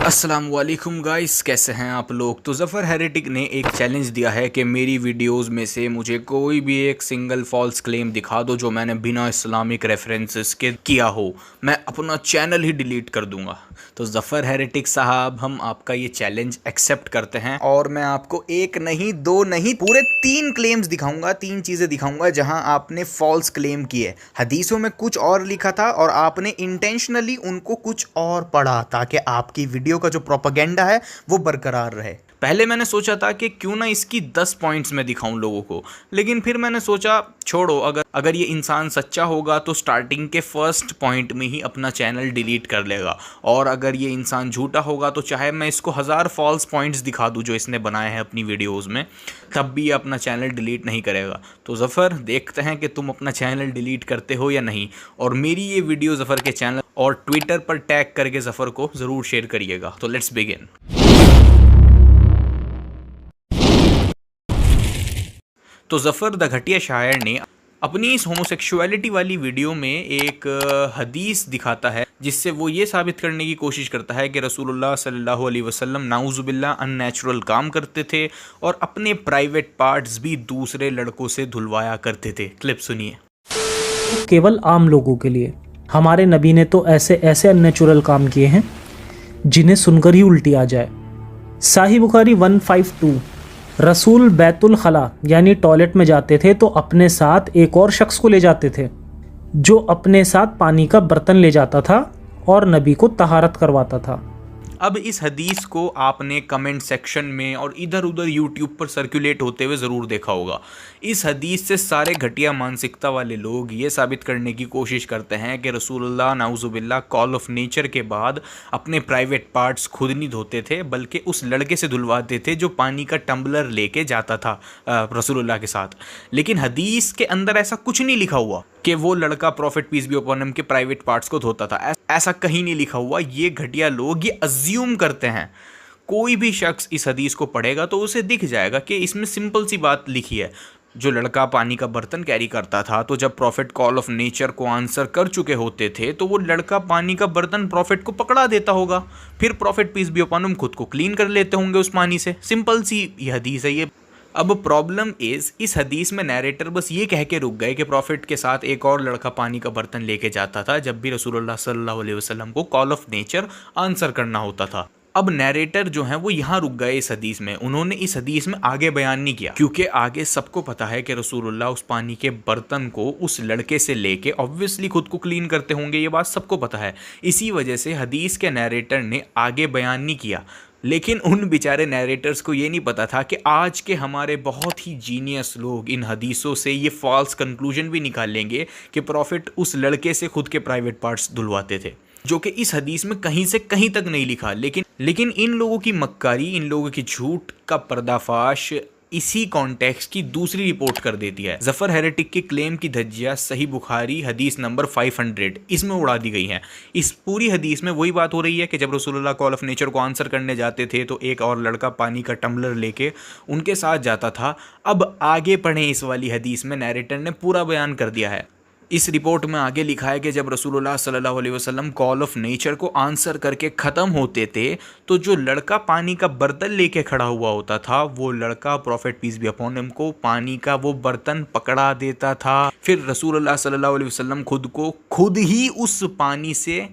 अस्सलाम वालेकुम गाइस, कैसे हैं आप लोग। तो ज़फ़र हेरेटिक ने एक चैलेंज दिया है कि मेरी वीडियोस में से मुझे कोई भी एक सिंगल फॉल्स क्लेम दिखा दो जो मैंने बिना इस्लामिक रेफरेंसेस के किया हो, मैं अपना चैनल ही डिलीट कर दूंगा। तो ज़फ़र हेरेटिक साहब, हम आपका ये चैलेंज एक्सेप्ट करते हैं और मैं आपको एक नहीं, दो नहीं, पूरे 3 क्लेम्स दिखाऊंगा, 3 चीज़ें दिखाऊंगा जहां आपने फॉल्स क्लेम किए। हदीसों में कुछ और लिखा था और आपने इंटेंशनली उनको कुछ और पढ़ा ताकि आपकी वीडियो का जो प्रोपेगेंडा है वो बरकरार रहे। पहले मैंने सोचा था कि क्यों ना इसकी 10 पॉइंट्स में दिखाऊं लोगों को, लेकिन फिर मैंने सोचा छोड़ो, अगर ये इंसान सच्चा होगा तो स्टार्टिंग के फर्स्ट पॉइंट में ही अपना चैनल डिलीट कर लेगा, और अगर ये इंसान झूठा होगा तो चाहे मैं इसको 1000 फॉल्स पॉइंट्स दिखा दूं जो इसने बनाए हैं अपनी वीडियोस में, तब भी ये अपना चैनल डिलीट नहीं करेगा। तो ज़फ़र, देखते हैं कि तुम अपना चैनल डिलीट करते हो या नहीं, और मेरी ये वीडियो ज़फ़र के चैनल और ट्विटर पर टैग करके ज़फ़र को ज़रूर शेयर करिएगा। तो लेट्स बिगिन। तो ज़फ़र द घटिया शायर ने अपनी इस होमोसेक्सुअलिटी वाली वीडियो में एक हदीस दिखाता है जिससे वो ये साबित करने की कोशिश करता है कि रसूलुल्लाह सल्लल्लाहु अलैहि वसल्लम नाउज़ुबिल्लाह अननेचुरल काम करते थे और अपने प्राइवेट पार्ट्स भी दूसरे लड़कों से धुलवाया करते थे। क्लिप सुनिए। केवल आम लोगों के लिए हमारे नबी ने तो ऐसे ऐसे अननेचुरल काम किए हैं जिन्हें सुनकर ही उल्टी आ जाए। साहिह बुखारी 152। रसूल बैतुल खला यानी टॉयलेट में जाते थे तो अपने साथ एक और शख्स को ले जाते थे जो अपने साथ पानी का बर्तन ले जाता था और नबी को तहारत करवाता था। अब इस हदीस को आपने कमेंट सेक्शन में और इधर उधर यूट्यूब पर सर्कुलेट होते हुए ज़रूर देखा होगा। इस हदीस से सारे घटिया मानसिकता वाले लोग ये साबित करने की कोशिश करते हैं कि रसूलुल्लाह नाउज़ुबिल्लाह कॉल ऑफ नेचर के बाद अपने प्राइवेट पार्ट्स खुद नहीं धोते थे, बल्कि उस लड़के से धुलवाते थे जो पानी का टम्बलर लेके जाता था रसूलुल्लाह के साथ। लेकिन हदीस के अंदर ऐसा कुछ नहीं लिखा हुआ कि वो लड़का prophet peace be upon him के प्राइवेट पार्ट्स को धोता था। ऐसा कहीं नहीं लिखा हुआ। ये घटिया लोग ये अज्यूम करते हैं। कोई भी शख्स इस हदीस को पढ़ेगा तो उसे दिख जाएगा कि इसमें सिंपल सी बात लिखी है। जो लड़का पानी का बर्तन कैरी करता था तो जब प्रॉफिट कॉल ऑफ नेचर को आंसर कर चुके होते थे तो वो लड़का पानी का बर्तन प्रॉफिट को पकड़ा देता होगा, फिर prophet peace be upon him खुद को क्लीन कर लेते होंगे उस पानी से। सिंपल सी ये हदीस है ये। अब प्रॉब्लम इस हदीस में नैरेटर बस ये कह के रुक गए कि प्रॉफिट के साथ एक और लड़का पानी का बर्तन लेके जाता था जब भी रसूलुल्लाह सल्लल्लाहु अलैहि वसल्लम को कॉल ऑफ नेचर आंसर करना होता था। अब नैरेटर जो हैं वो यहाँ रुक गए इस हदीस में। उन्होंने इस हदीस में आगे बयान नहीं किया क्योंकि आगे सबको पता है कि रसूलुल्लाह उस पानी के बर्तन को उस लड़के से लेके ऑब्वियसली खुद को क्लीन करते होंगे, ये बात सबको पता है। इसी वजह से हदीस के नैरेटर ने आगे बयान नहीं किया। लेकिन उन बेचारे नैरेटर्स को ये नहीं पता था कि आज के हमारे बहुत ही जीनियस लोग इन हदीसों से ये फॉल्स कंक्लूजन भी निकाल लेंगे कि प्रॉफिट उस लड़के से खुद के प्राइवेट पार्ट्स धुलवाते थे, जो कि इस हदीस में कहीं से कहीं तक नहीं लिखा। लेकिन इन लोगों की मक्कारी, इन लोगों की झूठ का पर्दाफाश इसी कॉन्टेक्स्ट की दूसरी रिपोर्ट कर देती है। ज़फ़र हेरेटिक के क्लेम की धज्जियां सही बुखारी हदीस नंबर 500 इसमें उड़ा दी गई हैं। इस पूरी हदीस में वही बात हो रही है कि जब रसूलुल्लाह कॉल ऑफ नेचर को आंसर करने जाते थे तो एक और लड़का पानी का टम्बलर लेके उनके साथ जाता था। अब आगे पढ़ें, इस वाली हदीस में नैरेटर ने पूरा बयान कर दिया है। इस रिपोर्ट में आगे लिखा है कि जब रसूलुल्लाह सल्लल्लाहु अलैहि वसल्लम कॉल ऑफ नेचर को आंसर करके ख़त्म होते थे तो जो लड़का पानी का बर्तन लेके खड़ा हुआ होता था वो लड़का prophet peace be upon him को पानी का वो बर्तन पकड़ा देता था। फिर रसूलुल्लाह सल्लल्लाहु अलैहि वसल्लम खुद ही उस पानी से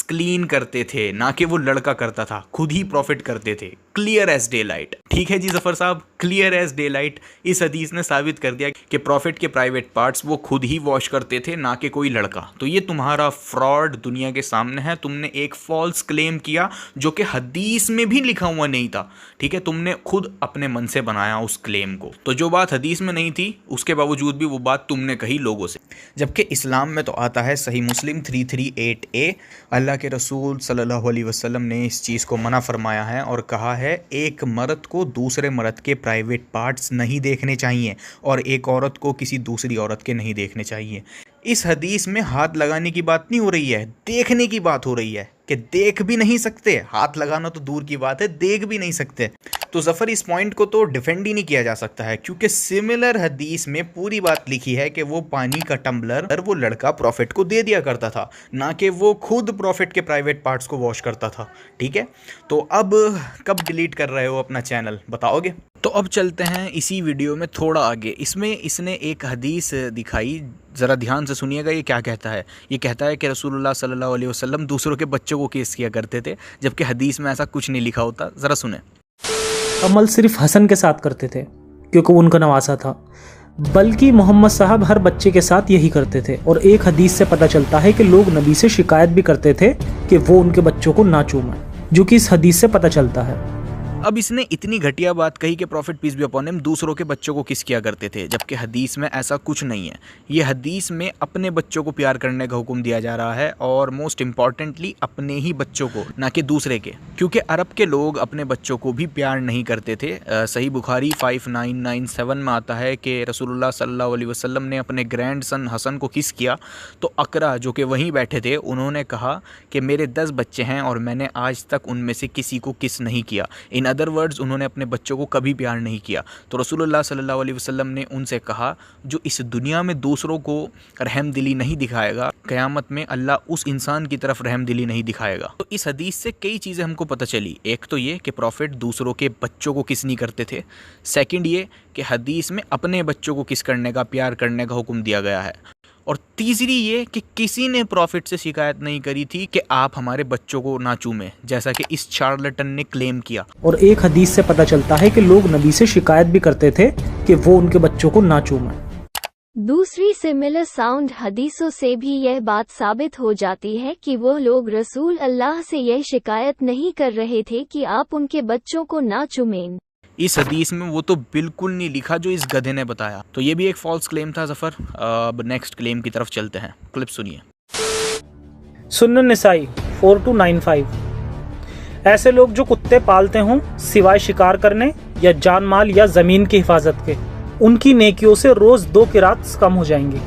क्लीन करते थे, ना कि वो लड़का करता था, खुद ही प्रॉफिट करते थे। Clear as day light. ठीक है जी ज़फ़र साहब, क्लियर एज डे लाइट। इस हदीस ने साबित कर दिया कि प्रॉफिट के प्राइवेट पार्ट्स वो खुद ही वॉश करते थे, ना कि कोई लड़का। तो ये तुम्हारा फ्रॉड दुनिया के सामने है। तुमने एक फॉल्स क्लेम किया जो कि हदीस में भी लिखा हुआ नहीं था। ठीक है, तुमने खुद अपने मन से बनाया उस क्लेम को। तो जो बात हदीस में नहीं थी उसके बावजूद भी वो बात तुमने कही लोगों से, जबकि इस्लाम में तो आता है सही मुस्लिम 338A, अल्लाह के रसूल सल्लल्लाहु अलैहि वसल्लम ने इस चीज़ को मना फरमाया है और कहा है एक मर्द को दूसरे मर्द के प्राइवेट पार्ट्स नहीं देखने चाहिए और एक औरत को किसी दूसरी औरत के नहीं देखने चाहिए। इस हदीस में हाथ लगाने की बात नहीं हो रही है, देखने की बात हो रही है। कि देख भी नहीं सकते, हाथ लगाना तो दूर की बात है, देख भी नहीं सकते। तो जफ़र इस पॉइंट को तो डिफेंड ही नहीं किया जा सकता है, क्योंकि सिमिलर हदीस में पूरी बात लिखी है कि वो पानी का टम्बलर वो लड़का प्रॉफिट को दे दिया करता था, ना कि वो खुद प्रॉफिट के प्राइवेट पार्ट्स को वॉश करता था। ठीक है, तो अब कब डिलीट कर रहे हो अपना चैनल, बताओगे? तो अब चलते हैं इसी वीडियो में थोड़ा आगे। इसमें इसने एक हदीस दिखाई, ज़रा ध्यान से सुनिएगा ये क्या कहता है। ये कहता है कि रसूलुल्लाह सल्लल्लाहु अलैहि वसल्लम दूसरों के बच्चों को केस किया करते थे, जबकि हदीस में ऐसा कुछ नहीं लिखा होता। ज़रा सुने। अमल सिर्फ हसन के साथ करते थे क्योंकि वो उनका नवासा था, बल्कि मोहम्मद साहब हर बच्चे के साथ यही करते थे। और एक हदीस से पता चलता है कि लोग नबी से शिकायत भी करते थे कि वो उनके बच्चों को ना चूमें, जो कि इस हदीस से पता चलता है। अब इसने इतनी घटिया बात कही कि prophet peace be upon him दूसरों के बच्चों को किस किया करते थे, जबकि हदीस में ऐसा कुछ नहीं है। ये हदीस में अपने बच्चों को प्यार करने का हुक्म दिया जा रहा है, और मोस्ट इम्पॉर्टेंटली अपने ही बच्चों को, ना कि दूसरे के, क्योंकि अरब के लोग अपने बच्चों को भी प्यार नहीं करते थे। सही बुखारी 5997 में आता है कि रसूलुल्लाह सल्लल्लाहु अलैहि वसल्लम ने अपने ग्रैंड सन हसन को किस किया, तो अकरा जो कि वहीं बैठे थे उन्होंने कहा कि मेरे 10 बच्चे हैं और मैंने आज तक उनमें से किसी को किस नहीं किया। इन अदर वर्ड्स, उन्होंने अपने बच्चों को कभी प्यार नहीं किया। तो रसूलुल्लाह सल्लल्लाहु अलैहि वसल्लम ने उनसे कहा, जो इस दुनिया में दूसरों को रहमदिली नहीं दिखाएगा, क़यामत में अल्लाह उस इंसान की तरफ रहमदिली नहीं दिखाएगा। तो इस हदीस से कई चीज़ें हमको पता चली। एक तो ये कि प्रॉफिट दूसरों के बच्चों को किस नहीं करते थे। सेकंड ये कि हदीस में अपने बच्चों को किस करने का, प्यार करने का हुक्म दिया गया है। और तीसरी ये कि किसी ने प्रॉफिट से शिकायत नहीं करी थी कि आप हमारे बच्चों को ना चूमें, जैसा कि इस चार्लटन ने क्लेम किया। और एक हदीस से पता चलता है कि लोग नबी से शिकायत भी करते थे कि वो उनके बच्चों को ना चूमें। दूसरी सिमिलर साउंड हदीसों से भी यह बात साबित हो जाती है कि वो लोग रसूल अल्लाह से यह शिकायत नहीं कर रहे थे कि आप उनके बच्चों को ना चूमें। इस हदीस में वो तो बिल्कुल नहीं लिखा जो इस गधे ने बताया। तो ये भी एक फॉल्स क्लेम था जफ़र। अब नेक्स्ट क्लेम की तरफ चलते हैं, क्लिप सुनिए। सुन्नन निसाई 4295। ऐसे लोग जो कुत्ते पालते हों सिवाय शिकार करने या जान माल या ज़मीन की हिफाजत के, उनकी नेकियों से रोज़ 2 किरात कम हो जाएंगी।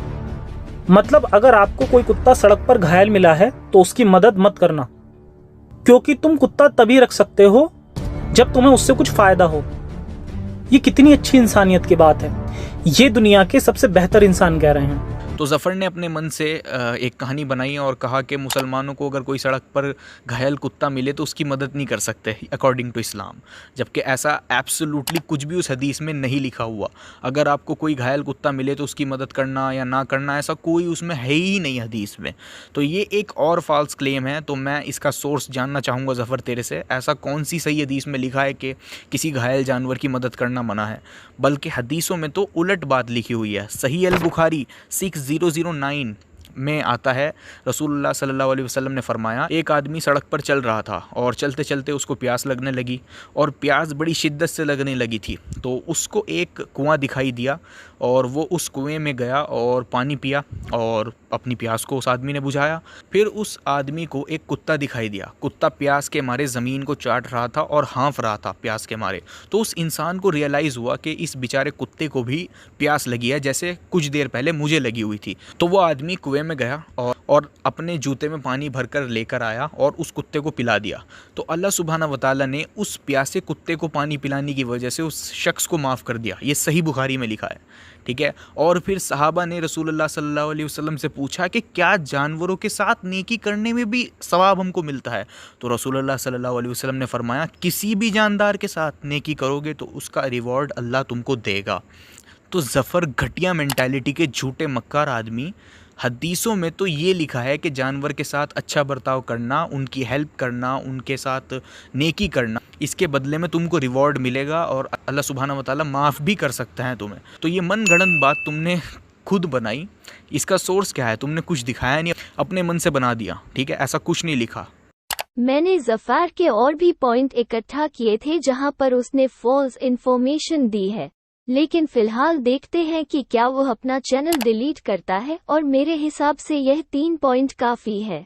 मतलब अगर आपको कोई कुत्ता सड़क पर घायल मिला है तो उसकी मदद मत करना, क्योंकि तुम कुत्ता तभी रख सकते हो जब तुम्हें उससे कुछ फ़ायदा हो। ये कितनी अच्छी इंसानियत की बात है। ये दुनिया के सबसे बेहतर इंसान कह रहे हैं। तो जफ़र ने अपने मन से एक कहानी बनाई और कहा कि मुसलमानों को अगर कोई सड़क पर घायल कुत्ता मिले तो उसकी मदद नहीं कर सकते अकॉर्डिंग टू इस्लाम, जबकि ऐसा एब्सोल्युटली कुछ भी उस हदीस में नहीं लिखा हुआ। अगर आपको कोई घायल कुत्ता मिले तो उसकी मदद करना या ना करना, ऐसा कोई उसमें है ही नहीं हदीस में। तो ये एक और फॉल्स क्लेम है। तो मैं इसका सोर्स जानना चाहूँगा जफ़र तेरे से, ऐसा कौन सी सही हदीस में लिखा है कि किसी घायल जानवर की मदद करना मना है? बल्कि हदीसों में तो उलट बात लिखी हुई है। सही अल बुखारी 6009 में आता है, रसूलुल्लाह सल्लल्लाहु अलैहि वसल्लम ने फरमाया, एक आदमी सड़क पर चल रहा था और चलते चलते उसको प्यास लगने लगी, और प्यास बड़ी शिद्दत से लगने लगी थी। तो उसको एक कुआं दिखाई दिया और वो उस कुएं में गया और पानी पिया और अपनी प्यास को उस आदमी ने बुझाया। फिर उस आदमी को एक कुत्ता दिखाई दिया। कुत्ता प्यास के मारे ज़मीन को चाट रहा था और हाँफ रहा था प्यास के मारे। तो उस इंसान को रियलाइज़ हुआ कि इस बेचारे कुत्ते को भी प्यास लगी है, जैसे कुछ देर पहले मुझे लगी हुई थी। तो वो आदमी कुएं में गया और अपने जूते में पानी भरकर लेकर आया और उस कुत्ते को पिला दिया। तो अल्लाह सुब्हाना व तआला ने उस प्यासे कुत्ते को पानी पिलाने की वजह से उस शख्स को माफ़ कर दिया। ये सही बुखारी में लिखा है, ठीक है। और फिर सहाबा ने रसूलुल्लाह सल्लल्लाहु अलैहि वसल्लम से पूछा कि क्या जानवरों के साथ नेकी करने में भी सवाब हमको मिलता है? तो रसूलुल्लाह सल्लल्लाहु अलैहि वसल्लम ने फरमाया, किसी भी जानदार के साथ नेकी करोगे तो उसका रिवॉर्ड अल्लाह तुमको देगा। तो जफ़र घटिया मेंटालिटी के झूठे मक्कार आदमी, हदीसों में तो ये लिखा है कि जानवर के साथ अच्छा बर्ताव करना, उनकी हेल्प करना, उनके साथ नेकी करना, इसके बदले में तुमको रिवॉर्ड मिलेगा और अल्लाह सुब्हाना व तआला माफ़ भी कर सकता है तुम्हें। तो ये मनगढ़ंत बात तुमने खुद बनाई। इसका सोर्स क्या है? तुमने कुछ दिखाया नहीं, अपने मन से बना दिया, ठीक है। ऐसा कुछ नहीं लिखा। मैंने ज़फ़ार के और भी पॉइंट इकट्ठा किए थे जहां पर उसने फॉल्स इन्फॉर्मेशन दी है, लेकिन फिलहाल देखते हैं कि क्या वो अपना चैनल डिलीट करता है, और मेरे हिसाब से यह 3 पॉइंट काफ़ी है।